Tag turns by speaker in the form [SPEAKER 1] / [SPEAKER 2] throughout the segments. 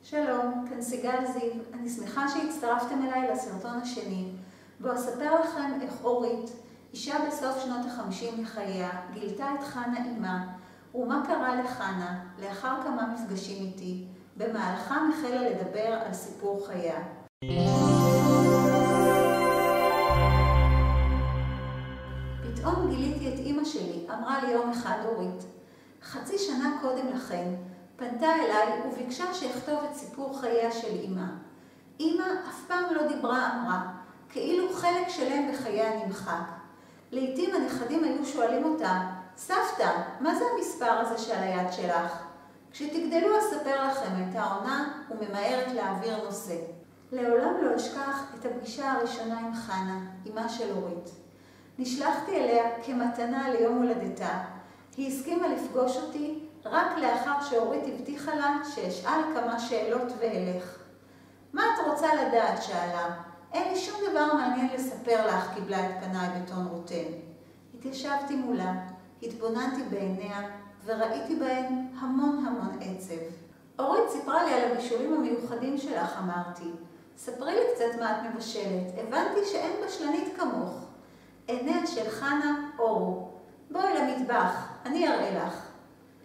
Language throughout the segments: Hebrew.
[SPEAKER 1] שלום, כאן סיגל זיו. אני שמחה שהצטרפתם אליי לסרטון השני, בו אספר לכם איך אורית, אישה בסוף שנות ה-50 לחייה, גילתה את חנה אימה, ומה קרה לחנה לאחר כמה מפגשים איתי, במהלכם החלה לדבר על סיפור חייה. פתאום גיליתי את אמא שלי, אמרה לי יום אחד אורית. חצי שנה קודם לכן, פנתה אליי וביקשה שאכתוב את סיפור חייה של אמא. אמא אף פעם לא דיברה, אמרה, כאילו חלק שלם בחייה נמחק. לעתים הנכדים היו שואלים אותה, סבתא, מה זה המספר הזה שעל היד שלך? כשתגדלו אספר לכם, הייתה עונה וממהרת להעביר נושא. לעולם לא אשכח את הפגישה הראשונה עם חנה, אמה של אורית. נשלחתי אליה כמתנה ליום הולדתה. היא הסכימה לפגוש אותי רק לאחר שאורית הבטיחה לה שאשאל כמה שאלות ואלך. מה את רוצה לדעת? שאלה. אין לי שום דבר מעניין לספר לך, קיבלה את פניי בטון רוטן. התיישבתי מולה, התבוננתי בעיניה וראיתי בהן המון עצב. אורית סיפרה לי על הבישולים המיוחדים שלך, אמרתי. ספרי לי קצת מה את מבשלת, הבנתי שאין בשלנית כמוך. עיניה של חנה אורו. בואי למטבח, אני אראה לך.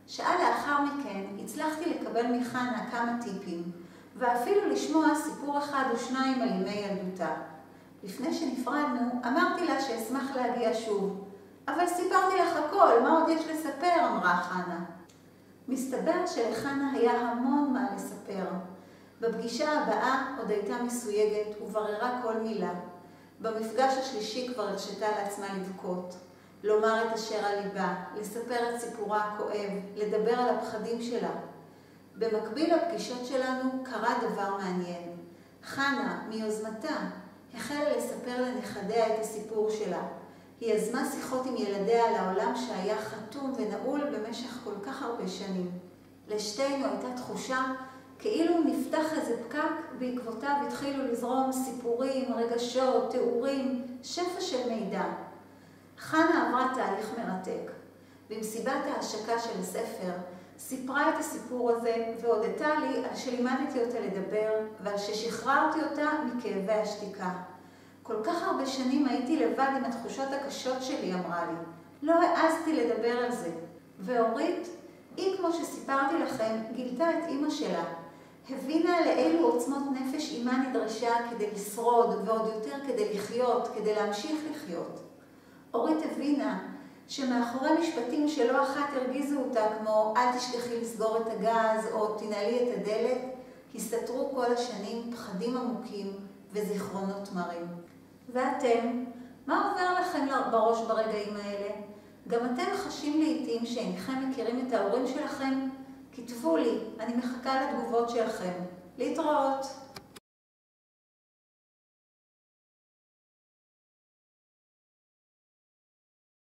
[SPEAKER 1] שעה לאחר מכן הצלחתי לקבל מחנה כמה טיפים, ואפילו לשמוע סיפור אחד או שניים על ימי ילדותה. לפני שנפרדנו, אמרתי לה שאשמח להגיע שוב. אבל סיפרתי לך הכל, מה עוד יש לספר? אמרה חנה. מסתבר שלחנה היה המון מה לספר. בפגישה הבאה עוד הייתה מסויגת ובררה כל מילה. במפגש השלישי כבר הרשתה לעצמה לבכות. לומר את אשר על ליבה, לספר את סיפורה הכואב, לדבר על הפחדים שלה. במקביל לפגישות שלנו קרה דבר מעניין. חנה, מיוזמתה, החלה לספר לנכדיה את הסיפור שלה. היא יזמה שיחות עם ילדיה על העולם שהיה חתום ונעול במשך כל כך הרבה שנים. לשתינו הייתה תחושה כאילו נפתח איזה פקק, בעקבותיו התחילו לזרום סיפורים, רגשות, תיאורים, שפע של מידע. חנה עברה תהליך מרתק. במסיבת ההשקה של הספר סיפרה את הסיפור הזה והודתה לי על שלימדתי אותה לדבר ועל ששחררתי אותה מכאבי השתיקה. כל כך הרבה שנים הייתי לבד עם התחושות הקשות שלי, אמרה לי. לא העזתי לדבר על זה. ואורית, היא כמו שסיפרתי לכם, גילתה את אמא שלה. הבינה לאילו עוצמות נפש אימה נדרשה כדי לשרוד ועוד יותר כדי לחיות, כדי להמשיך לחיות. אורית הבינה שמאחורי משפטים שלא אחת הרגיזו אותה כמו אל תשכחי לסגור את הגז או תנעלי את הדלת, הסתתרו כל השנים פחדים עמוקים וזיכרונות מרים. ואתם, מה עובר לכם בראש ברגעים האלה? גם אתם חשים לעתים שאינכם מכירים את ההורים שלכם? כתבו לי, אני מחכה לתגובות שלכם. להתראות.